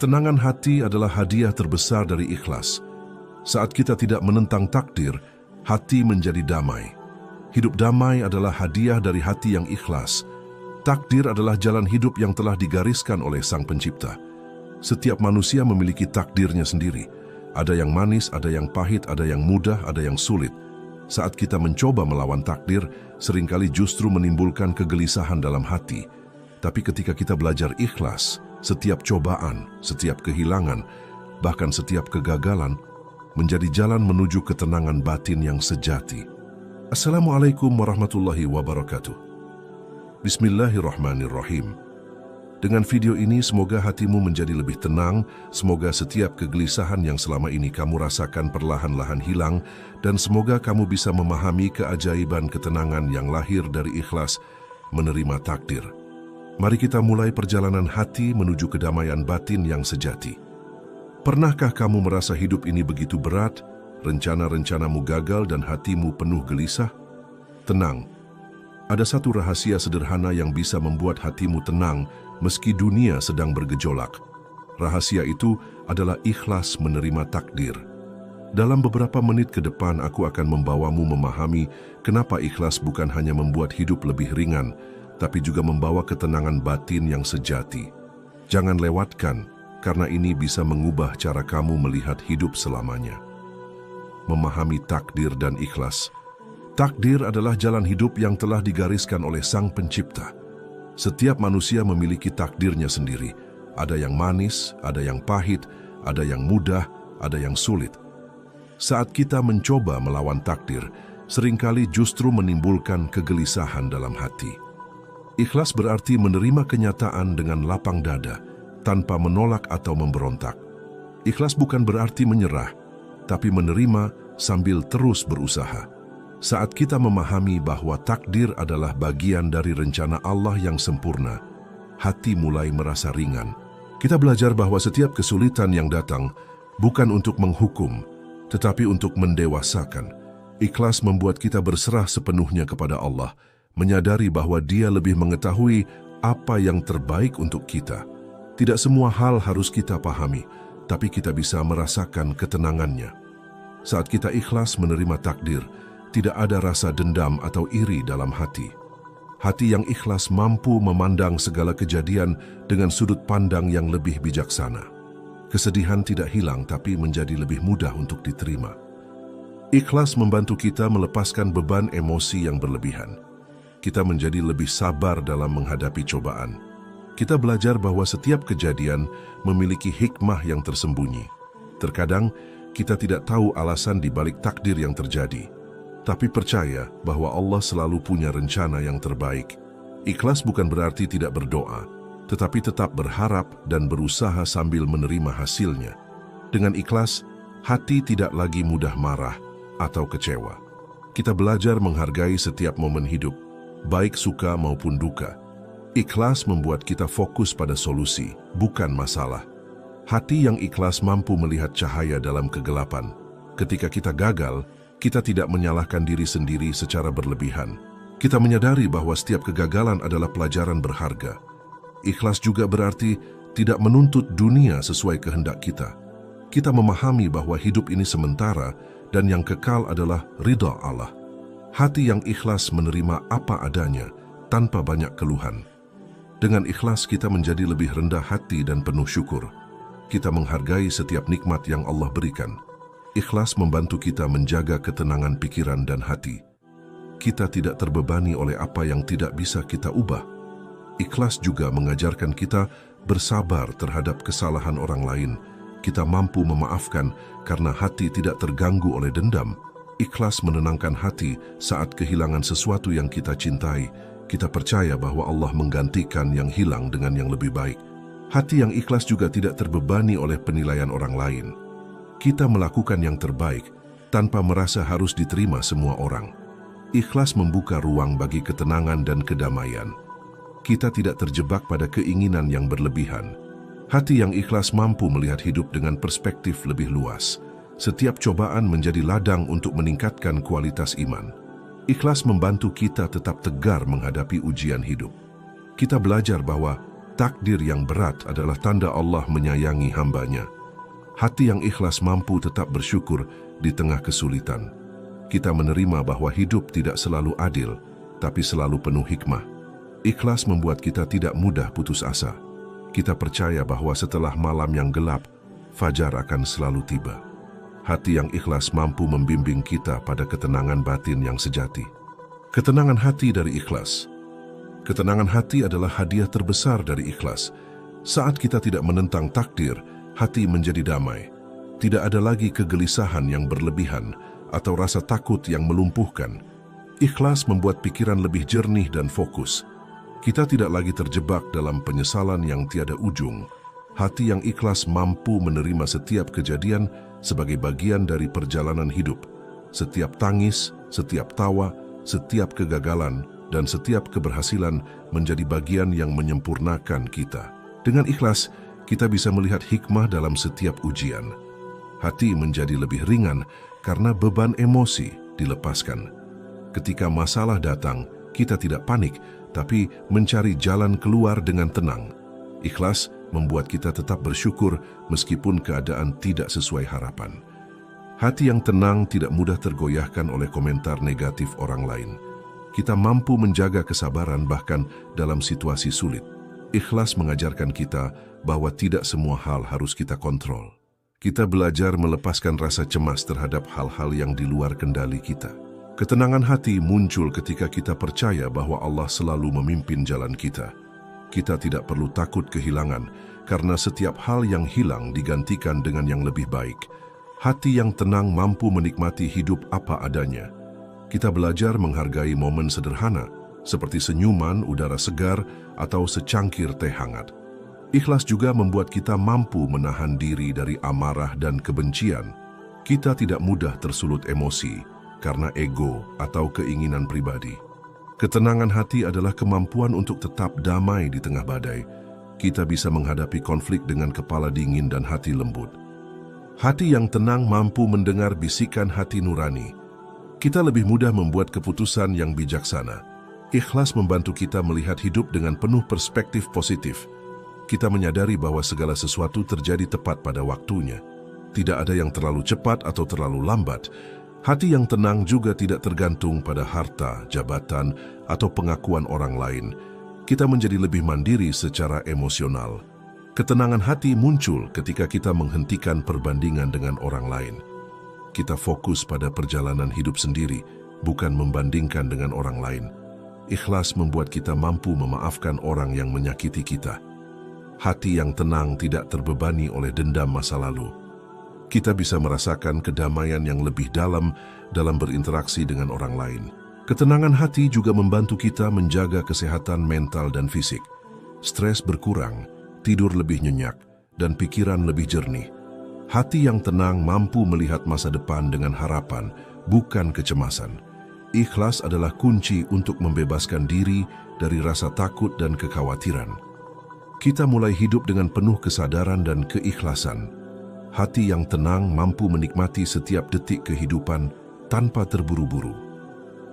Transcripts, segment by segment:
Ketenangan hati adalah hadiah terbesar dari ikhlas. Saat kita tidak menentang takdir, hati menjadi damai. Hidup damai adalah hadiah dari hati yang ikhlas. Takdir adalah jalan hidup yang telah digariskan oleh Sang Pencipta. Setiap manusia memiliki takdirnya sendiri. Ada yang manis, ada yang pahit, ada yang mudah, ada yang sulit. Saat kita mencoba melawan takdir, seringkali justru menimbulkan kegelisahan dalam hati. Tapi ketika kita belajar ikhlas, setiap cobaan, setiap kehilangan, bahkan setiap kegagalan, menjadi jalan menuju ketenangan batin yang sejati. Assalamualaikum warahmatullahi wabarakatuh. Bismillahirrahmanirrahim. Dengan video ini, semoga hatimu menjadi lebih tenang, semoga setiap kegelisahan yang selama ini kamu rasakan perlahan-lahan hilang, dan semoga kamu bisa memahami keajaiban ketenangan yang lahir dari ikhlas menerima takdir. Mari kita mulai perjalanan hati menuju kedamaian batin yang sejati. Pernahkah kamu merasa hidup ini begitu berat, rencana-rencanamu gagal dan hatimu penuh gelisah? Tenang, ada satu rahasia sederhana yang bisa membuat hatimu tenang meski dunia sedang bergejolak. Rahasia itu adalah ikhlas menerima takdir. Dalam beberapa menit ke depan aku akan membawamu memahami kenapa ikhlas bukan hanya membuat hidup lebih ringan, tapi juga membawa ketenangan batin yang sejati. Jangan lewatkan, karena ini bisa mengubah cara kamu melihat hidup selamanya. Memahami takdir dan ikhlas. Takdir adalah jalan hidup yang telah digariskan oleh Sang Pencipta. Setiap manusia memiliki takdirnya sendiri. Ada yang manis, ada yang pahit, ada yang mudah, ada yang sulit. Saat kita mencoba melawan takdir, seringkali justru menimbulkan kegelisahan dalam hati. Ikhlas berarti menerima kenyataan dengan lapang dada, tanpa menolak atau memberontak. Ikhlas bukan berarti menyerah, tapi menerima sambil terus berusaha. Saat kita memahami bahwa takdir adalah bagian dari rencana Allah yang sempurna, hati mulai merasa ringan. Kita belajar bahwa setiap kesulitan yang datang bukan untuk menghukum, tetapi untuk mendewasakan. Ikhlas membuat kita berserah sepenuhnya kepada Allah, menyadari bahwa Dia lebih mengetahui apa yang terbaik untuk kita. Tidak semua hal harus kita pahami, tapi kita bisa merasakan ketenangannya. Saat kita ikhlas menerima takdir, tidak ada rasa dendam atau iri dalam hati. Hati yang ikhlas mampu memandang segala kejadian dengan sudut pandang yang lebih bijaksana. Kesedihan tidak hilang, tapi menjadi lebih mudah untuk diterima. Ikhlas membantu kita melepaskan beban emosi yang berlebihan. Kita menjadi lebih sabar dalam menghadapi cobaan. Kita belajar bahwa setiap kejadian memiliki hikmah yang tersembunyi. Terkadang, kita tidak tahu alasan di balik takdir yang terjadi, tapi percaya bahwa Allah selalu punya rencana yang terbaik. Ikhlas bukan berarti tidak berdoa, tetapi tetap berharap dan berusaha sambil menerima hasilnya. Dengan ikhlas, hati tidak lagi mudah marah atau kecewa. Kita belajar menghargai setiap momen hidup, baik suka maupun duka. Ikhlas membuat kita fokus pada solusi, bukan masalah. Hati yang ikhlas mampu melihat cahaya dalam kegelapan. Ketika kita gagal, kita tidak menyalahkan diri sendiri secara berlebihan. Kita menyadari bahwa setiap kegagalan adalah pelajaran berharga. Ikhlas juga berarti tidak menuntut dunia sesuai kehendak kita. Kita memahami bahwa hidup ini sementara dan yang kekal adalah ridha Allah. Hati yang ikhlas menerima apa adanya, tanpa banyak keluhan. Dengan ikhlas kita menjadi lebih rendah hati dan penuh syukur. Kita menghargai setiap nikmat yang Allah berikan. Ikhlas membantu kita menjaga ketenangan pikiran dan hati. Kita tidak terbebani oleh apa yang tidak bisa kita ubah. Ikhlas juga mengajarkan kita bersabar terhadap kesalahan orang lain. Kita mampu memaafkan karena hati tidak terganggu oleh dendam. Ikhlas menenangkan hati saat kehilangan sesuatu yang kita cintai. Kita percaya bahwa Allah menggantikan yang hilang dengan yang lebih baik. Hati yang ikhlas juga tidak terbebani oleh penilaian orang lain. Kita melakukan yang terbaik tanpa merasa harus diterima semua orang. Ikhlas membuka ruang bagi ketenangan dan kedamaian. Kita tidak terjebak pada keinginan yang berlebihan. Hati yang ikhlas mampu melihat hidup dengan perspektif lebih luas. Setiap cobaan menjadi ladang untuk meningkatkan kualitas iman. Ikhlas membantu kita tetap tegar menghadapi ujian hidup. Kita belajar bahwa takdir yang berat adalah tanda Allah menyayangi hambanya. Hati yang ikhlas mampu tetap bersyukur di tengah kesulitan. Kita menerima bahwa hidup tidak selalu adil, tapi selalu penuh hikmah. Ikhlas membuat kita tidak mudah putus asa. Kita percaya bahwa setelah malam yang gelap, fajar akan selalu tiba. Hati yang ikhlas mampu membimbing kita pada ketenangan batin yang sejati. Ketenangan hati dari ikhlas. Ketenangan hati adalah hadiah terbesar dari ikhlas. Saat kita tidak menentang takdir, hati menjadi damai. Tidak ada lagi kegelisahan yang berlebihan atau rasa takut yang melumpuhkan. Ikhlas membuat pikiran lebih jernih dan fokus. Kita tidak lagi terjebak dalam penyesalan yang tiada ujung. Hati yang ikhlas mampu menerima setiap kejadian sebagai bagian dari perjalanan hidup. Setiap tangis, setiap tawa, setiap kegagalan, dan setiap keberhasilan menjadi bagian yang menyempurnakan kita. Dengan ikhlas, kita bisa melihat hikmah dalam setiap ujian. Hati menjadi lebih ringan karena beban emosi dilepaskan. Ketika masalah datang, kita tidak panik, tapi mencari jalan keluar dengan tenang. Ikhlas membuat kita tetap bersyukur meskipun keadaan tidak sesuai harapan. Hati yang tenang tidak mudah tergoyahkan oleh komentar negatif orang lain. Kita mampu menjaga kesabaran bahkan dalam situasi sulit. Ikhlas mengajarkan kita bahwa tidak semua hal harus kita kontrol. Kita belajar melepaskan rasa cemas terhadap hal-hal yang di luar kendali kita. Ketenangan hati muncul ketika kita percaya bahwa Allah selalu memimpin jalan kita. Kita tidak perlu takut kehilangan, karena setiap hal yang hilang digantikan dengan yang lebih baik. Hati yang tenang mampu menikmati hidup apa adanya. Kita belajar menghargai momen sederhana, seperti senyuman, udara segar, atau secangkir teh hangat. Ikhlas juga membuat kita mampu menahan diri dari amarah dan kebencian. Kita tidak mudah tersulut emosi karena ego atau keinginan pribadi. Ketenangan hati adalah kemampuan untuk tetap damai di tengah badai. Kita bisa menghadapi konflik dengan kepala dingin dan hati lembut. Hati yang tenang mampu mendengar bisikan hati nurani. Kita lebih mudah membuat keputusan yang bijaksana. Ikhlas membantu kita melihat hidup dengan penuh perspektif positif. Kita menyadari bahwa segala sesuatu terjadi tepat pada waktunya. Tidak ada yang terlalu cepat atau terlalu lambat. Hati yang tenang juga tidak tergantung pada harta, jabatan, atau pengakuan orang lain. Kita menjadi lebih mandiri secara emosional. Ketenangan hati muncul ketika kita menghentikan perbandingan dengan orang lain. Kita fokus pada perjalanan hidup sendiri, bukan membandingkan dengan orang lain. Ikhlas membuat kita mampu memaafkan orang yang menyakiti kita. Hati yang tenang tidak terbebani oleh dendam masa lalu. Kita bisa merasakan kedamaian yang lebih dalam berinteraksi dengan orang lain. Ketenangan hati juga membantu kita menjaga kesehatan mental dan fisik. Stres berkurang, tidur lebih nyenyak, dan pikiran lebih jernih. Hati yang tenang mampu melihat masa depan dengan harapan, bukan kecemasan. Ikhlas adalah kunci untuk membebaskan diri dari rasa takut dan kekhawatiran. Kita mulai hidup dengan penuh kesadaran dan keikhlasan. Hati yang tenang mampu menikmati setiap detik kehidupan tanpa terburu-buru.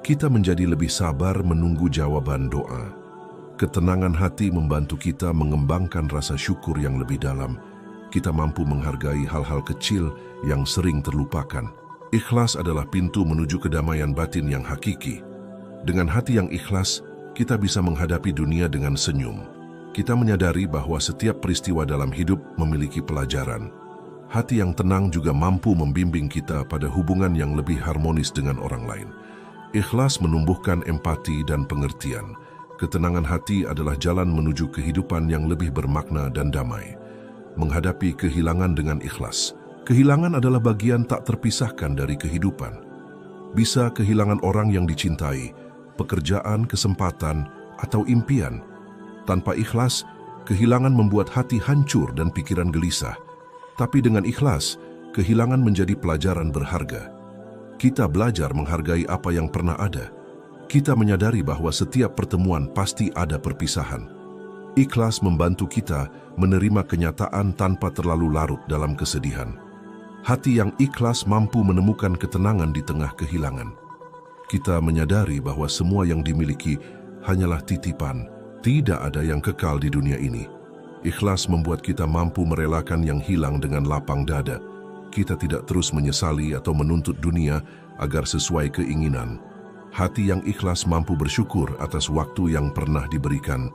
Kita menjadi lebih sabar menunggu jawaban doa. Ketenangan hati membantu kita mengembangkan rasa syukur yang lebih dalam. Kita mampu menghargai hal-hal kecil yang sering terlupakan. Ikhlas adalah pintu menuju kedamaian batin yang hakiki. Dengan hati yang ikhlas, kita bisa menghadapi dunia dengan senyum. Kita menyadari bahwa setiap peristiwa dalam hidup memiliki pelajaran. Hati yang tenang juga mampu membimbing kita pada hubungan yang lebih harmonis dengan orang lain. Ikhlas menumbuhkan empati dan pengertian. Ketenangan hati adalah jalan menuju kehidupan yang lebih bermakna dan damai. Menghadapi kehilangan dengan ikhlas. Kehilangan adalah bagian tak terpisahkan dari kehidupan. Bisa kehilangan orang yang dicintai, pekerjaan, kesempatan, atau impian. Tanpa ikhlas, kehilangan membuat hati hancur dan pikiran gelisah. Tapi dengan ikhlas, kehilangan menjadi pelajaran berharga. Kita belajar menghargai apa yang pernah ada. Kita menyadari bahwa setiap pertemuan pasti ada perpisahan. Ikhlas membantu kita menerima kenyataan tanpa terlalu larut dalam kesedihan. Hati yang ikhlas mampu menemukan ketenangan di tengah kehilangan. Kita menyadari bahwa semua yang dimiliki hanyalah titipan, tidak ada yang kekal di dunia ini. Ikhlas membuat kita mampu merelakan yang hilang dengan lapang dada. Kita tidak terus menyesali atau menuntut dunia agar sesuai keinginan. Hati yang ikhlas mampu bersyukur atas waktu yang pernah diberikan.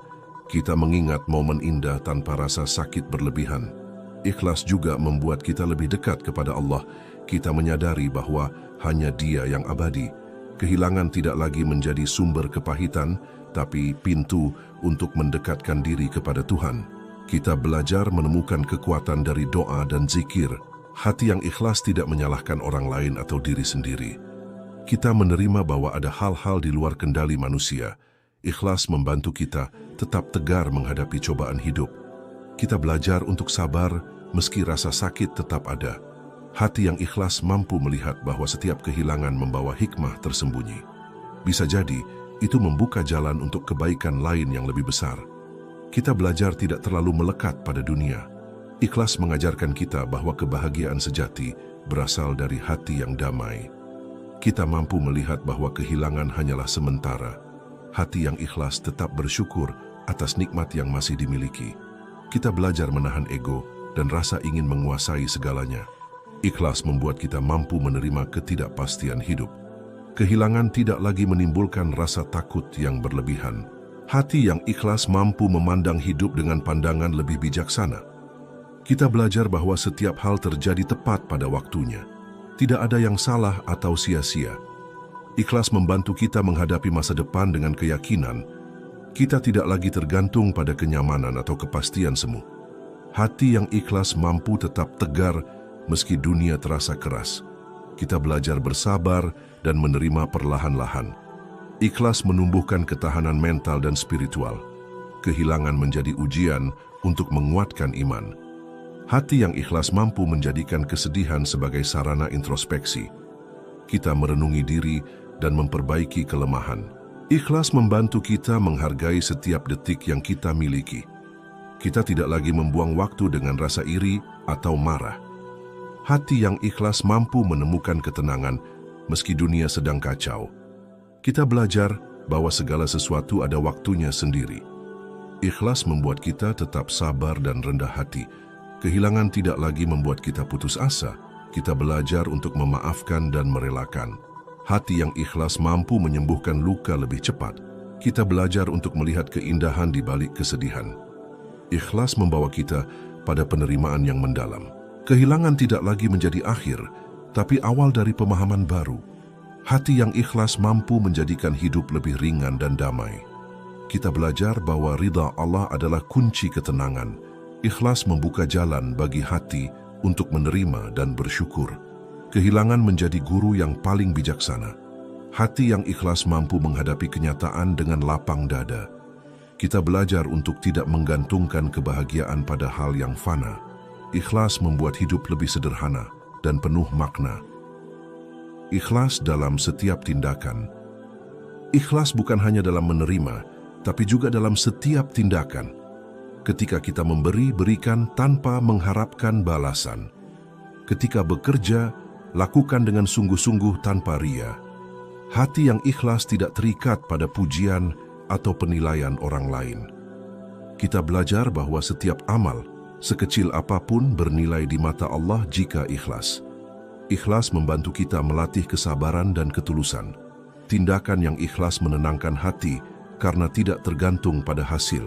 Kita mengingat momen indah tanpa rasa sakit berlebihan. Ikhlas juga membuat kita lebih dekat kepada Allah. Kita menyadari bahwa hanya Dia yang abadi. Kehilangan tidak lagi menjadi sumber kepahitan, tapi pintu untuk mendekatkan diri kepada Tuhan. Kita belajar menemukan kekuatan dari doa dan zikir. Hati yang ikhlas tidak menyalahkan orang lain atau diri sendiri. Kita menerima bahwa ada hal-hal di luar kendali manusia. Ikhlas membantu kita tetap tegar menghadapi cobaan hidup. Kita belajar untuk sabar meski rasa sakit tetap ada. Hati yang ikhlas mampu melihat bahwa setiap kehilangan membawa hikmah tersembunyi. Bisa jadi, itu membuka jalan untuk kebaikan lain yang lebih besar. Kita belajar tidak terlalu melekat pada dunia. Ikhlas mengajarkan kita bahwa kebahagiaan sejati berasal dari hati yang damai. Kita mampu melihat bahwa kehilangan hanyalah sementara. Hati yang ikhlas tetap bersyukur atas nikmat yang masih dimiliki. Kita belajar menahan ego dan rasa ingin menguasai segalanya. Ikhlas membuat kita mampu menerima ketidakpastian hidup. Kehilangan tidak lagi menimbulkan rasa takut yang berlebihan. Hati yang ikhlas mampu memandang hidup dengan pandangan lebih bijaksana. Kita belajar bahwa setiap hal terjadi tepat pada waktunya. Tidak ada yang salah atau sia-sia. Ikhlas membantu kita menghadapi masa depan dengan keyakinan. Kita tidak lagi tergantung pada kenyamanan atau kepastian semu. Hati yang ikhlas mampu tetap tegar meski dunia terasa keras. Kita belajar bersabar dan menerima perlahan-lahan. Ikhlas menumbuhkan ketahanan mental dan spiritual. Kehilangan menjadi ujian untuk menguatkan iman. Hati yang ikhlas mampu menjadikan kesedihan sebagai sarana introspeksi. Kita merenungi diri dan memperbaiki kelemahan. Ikhlas membantu kita menghargai setiap detik yang kita miliki. Kita tidak lagi membuang waktu dengan rasa iri atau marah. Hati yang ikhlas mampu menemukan ketenangan meski dunia sedang kacau. Kita belajar bahwa segala sesuatu ada waktunya sendiri. Ikhlas membuat kita tetap sabar dan rendah hati. Kehilangan tidak lagi membuat kita putus asa. Kita belajar untuk memaafkan dan merelakan. Hati yang ikhlas mampu menyembuhkan luka lebih cepat. Kita belajar untuk melihat keindahan di balik kesedihan. Ikhlas membawa kita pada penerimaan yang mendalam. Kehilangan tidak lagi menjadi akhir, tapi awal dari pemahaman baru. Hati yang ikhlas mampu menjadikan hidup lebih ringan dan damai. Kita belajar bahwa ridha Allah adalah kunci ketenangan. Ikhlas membuka jalan bagi hati untuk menerima dan bersyukur. Kehilangan menjadi guru yang paling bijaksana. Hati yang ikhlas mampu menghadapi kenyataan dengan lapang dada. Kita belajar untuk tidak menggantungkan kebahagiaan pada hal yang fana. Ikhlas membuat hidup lebih sederhana dan penuh makna. Ikhlas dalam setiap tindakan. Ikhlas bukan hanya dalam menerima, tapi juga dalam setiap tindakan. Ketika kita memberi, berikan tanpa mengharapkan balasan. Ketika bekerja, lakukan dengan sungguh-sungguh tanpa ria. Hati yang ikhlas tidak terikat pada pujian atau penilaian orang lain. Kita belajar bahwa setiap amal, sekecil apapun, bernilai di mata Allah jika ikhlas. Ikhlas membantu kita melatih kesabaran dan ketulusan. Tindakan yang ikhlas menenangkan hati karena tidak tergantung pada hasil.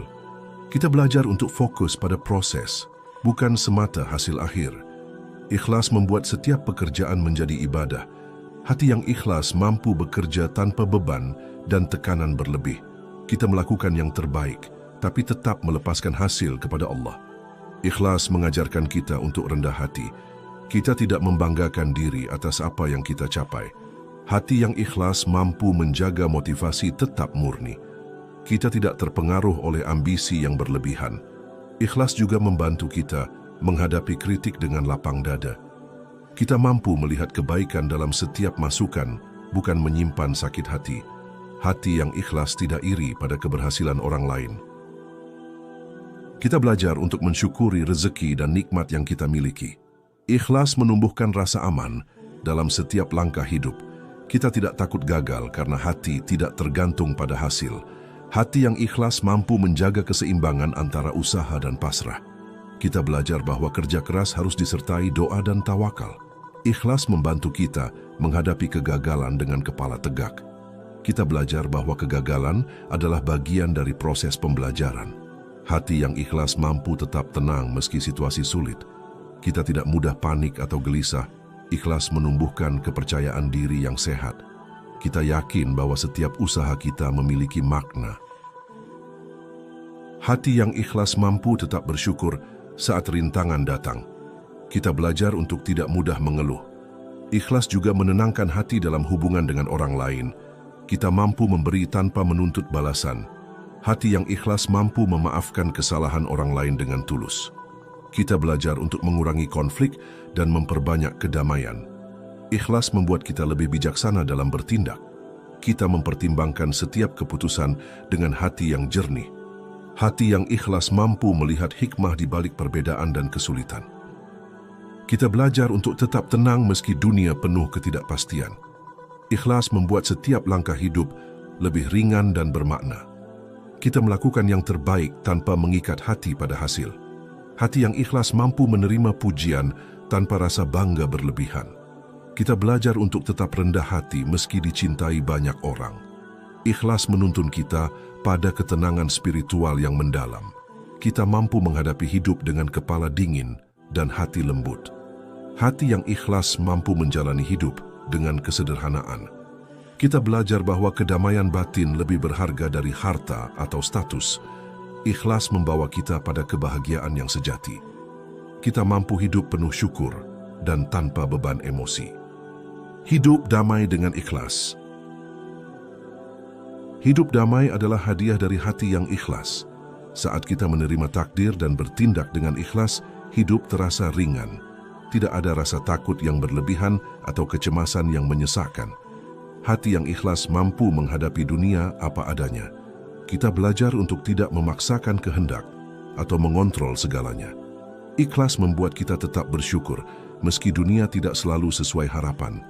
Kita belajar untuk fokus pada proses, bukan semata hasil akhir. Ikhlas membuat setiap pekerjaan menjadi ibadah. Hati yang ikhlas mampu bekerja tanpa beban dan tekanan berlebih. Kita melakukan yang terbaik, tapi tetap melepaskan hasil kepada Allah. Ikhlas mengajarkan kita untuk rendah hati. Kita tidak membanggakan diri atas apa yang kita capai. Hati yang ikhlas mampu menjaga motivasi tetap murni. Kita tidak terpengaruh oleh ambisi yang berlebihan. Ikhlas juga membantu kita menghadapi kritik dengan lapang dada. Kita mampu melihat kebaikan dalam setiap masukan, bukan menyimpan sakit hati. Hati yang ikhlas tidak iri pada keberhasilan orang lain. Kita belajar untuk mensyukuri rezeki dan nikmat yang kita miliki. Ikhlas menumbuhkan rasa aman dalam setiap langkah hidup. Kita tidak takut gagal karena hati tidak tergantung pada hasil. Hati yang ikhlas mampu menjaga keseimbangan antara usaha dan pasrah. Kita belajar bahwa kerja keras harus disertai doa dan tawakal. Ikhlas membantu kita menghadapi kegagalan dengan kepala tegak. Kita belajar bahwa kegagalan adalah bagian dari proses pembelajaran. Hati yang ikhlas mampu tetap tenang meski situasi sulit. Kita tidak mudah panik atau gelisah. Ikhlas menumbuhkan kepercayaan diri yang sehat. Kita yakin bahwa setiap usaha kita memiliki makna. Hati yang ikhlas mampu tetap bersyukur saat rintangan datang. Kita belajar untuk tidak mudah mengeluh. Ikhlas juga menenangkan hati dalam hubungan dengan orang lain. Kita mampu memberi tanpa menuntut balasan. Hati yang ikhlas mampu memaafkan kesalahan orang lain dengan tulus. Kita belajar untuk mengurangi konflik dan memperbanyak kedamaian. Ikhlas membuat kita lebih bijaksana dalam bertindak. Kita mempertimbangkan setiap keputusan dengan hati yang jernih. Hati yang ikhlas mampu melihat hikmah di balik perbedaan dan kesulitan. Kita belajar untuk tetap tenang meski dunia penuh ketidakpastian. Ikhlas membuat setiap langkah hidup lebih ringan dan bermakna. Kita melakukan yang terbaik tanpa mengikat hati pada hasil. Hati yang ikhlas mampu menerima pujian tanpa rasa bangga berlebihan. Kita belajar untuk tetap rendah hati meski dicintai banyak orang. Ikhlas menuntun kita pada ketenangan spiritual yang mendalam. Kita mampu menghadapi hidup dengan kepala dingin dan hati lembut. Hati yang ikhlas mampu menjalani hidup dengan kesederhanaan. Kita belajar bahwa kedamaian batin lebih berharga dari harta atau status. Ikhlas membawa kita pada kebahagiaan yang sejati. Kita mampu hidup penuh syukur dan tanpa beban emosi. Hidup damai dengan ikhlas. Hidup damai adalah hadiah dari hati yang ikhlas. Saat kita menerima takdir dan bertindak dengan ikhlas, hidup terasa ringan. Tidak ada rasa takut yang berlebihan atau kecemasan yang menyesakkan. Hati yang ikhlas mampu menghadapi dunia apa adanya. Kita belajar untuk tidak memaksakan kehendak atau mengontrol segalanya. Ikhlas membuat kita tetap bersyukur meski dunia tidak selalu sesuai harapan.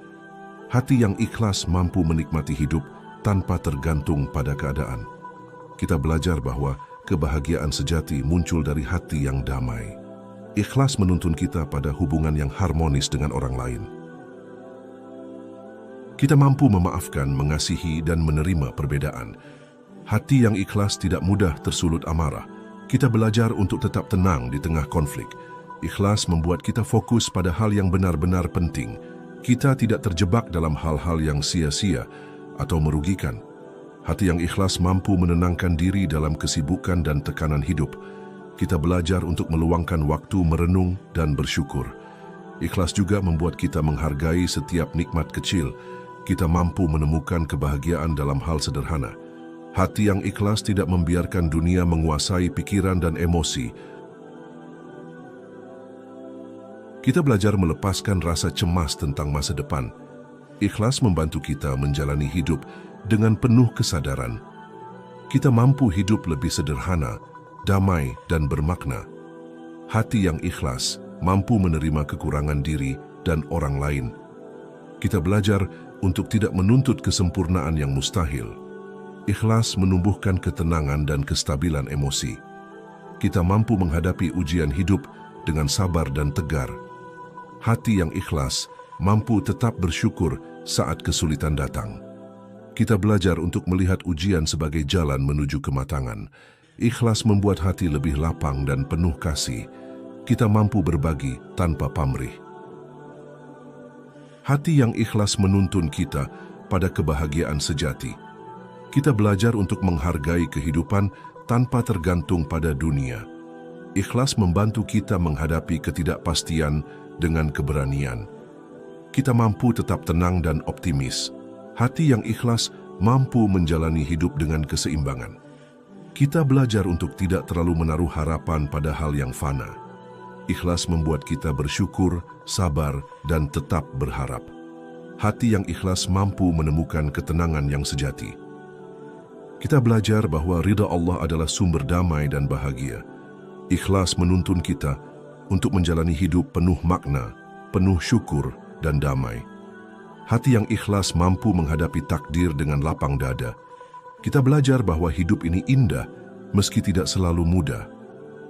Hati yang ikhlas mampu menikmati hidup tanpa tergantung pada keadaan. Kita belajar bahwa kebahagiaan sejati muncul dari hati yang damai. Ikhlas menuntun kita pada hubungan yang harmonis dengan orang lain. Kita mampu memaafkan, mengasihi, dan menerima perbedaan. Hati yang ikhlas tidak mudah tersulut amarah. Kita belajar untuk tetap tenang di tengah konflik. Ikhlas membuat kita fokus pada hal yang benar-benar penting. Kita tidak terjebak dalam hal-hal yang sia-sia atau merugikan. Hati yang ikhlas mampu menenangkan diri dalam kesibukan dan tekanan hidup. Kita belajar untuk meluangkan waktu merenung dan bersyukur. Ikhlas juga membuat kita menghargai setiap nikmat kecil. Kita mampu menemukan kebahagiaan dalam hal sederhana. Hati yang ikhlas tidak membiarkan dunia menguasai pikiran dan emosi. Kita belajar melepaskan rasa cemas tentang masa depan. Ikhlas membantu kita menjalani hidup dengan penuh kesadaran. Kita mampu hidup lebih sederhana, damai, dan bermakna. Hati yang ikhlas mampu menerima kekurangan diri dan orang lain. Kita belajar untuk tidak menuntut kesempurnaan yang mustahil. Ikhlas menumbuhkan ketenangan dan kestabilan emosi. Kita mampu menghadapi ujian hidup dengan sabar dan tegar. Hati yang ikhlas mampu tetap bersyukur saat kesulitan datang. Kita belajar untuk melihat ujian sebagai jalan menuju kematangan. Ikhlas membuat hati lebih lapang dan penuh kasih. Kita mampu berbagi tanpa pamrih. Hati yang ikhlas menuntun kita pada kebahagiaan sejati. Kita belajar untuk menghargai kehidupan tanpa tergantung pada dunia. Ikhlas membantu kita menghadapi ketidakpastian dengan keberanian. Kita mampu tetap tenang dan optimis. Hati yang ikhlas mampu menjalani hidup dengan keseimbangan. Kita belajar untuk tidak terlalu menaruh harapan pada hal yang fana. Ikhlas membuat kita bersyukur, sabar, dan tetap berharap. Hati yang ikhlas mampu menemukan ketenangan yang sejati. Kita belajar bahwa ridha Allah adalah sumber damai dan bahagia. Ikhlas menuntun kita untuk menjalani hidup penuh makna, penuh syukur, dan damai. Hati yang ikhlas mampu menghadapi takdir dengan lapang dada. Kita belajar bahwa hidup ini indah meski tidak selalu mudah.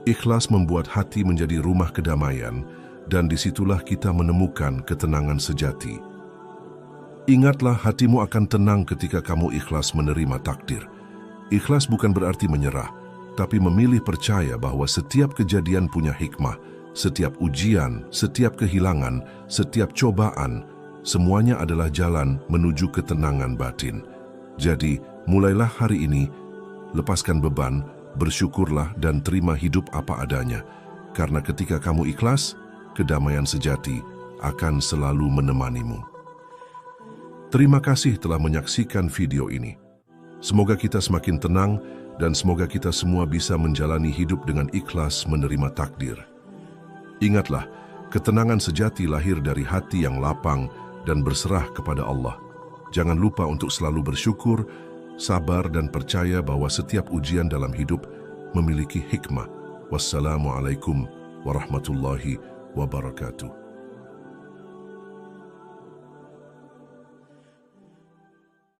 Ikhlas membuat hati menjadi rumah kedamaian, dan disitulah kita menemukan ketenangan sejati. Ingatlah, hatimu akan tenang ketika kamu ikhlas menerima takdir. Ikhlas bukan berarti menyerah, tapi memilih percaya bahwa setiap kejadian punya hikmah, setiap ujian, setiap kehilangan, setiap cobaan, semuanya adalah jalan menuju ketenangan batin. Jadi, mulailah hari ini, lepaskan beban, bersyukurlah dan terima hidup apa adanya. Karena ketika kamu ikhlas, kedamaian sejati akan selalu menemanimu. Terima kasih telah menyaksikan video ini. Semoga kita semakin tenang dan semoga kita semua bisa menjalani hidup dengan ikhlas menerima takdir. Ingatlah, ketenangan sejati lahir dari hati yang lapang dan berserah kepada Allah. Jangan lupa untuk selalu bersyukur, sabar dan percaya bahwa setiap ujian dalam hidup memiliki hikmah. Wassalamualaikum warahmatullahi wabarakatuh.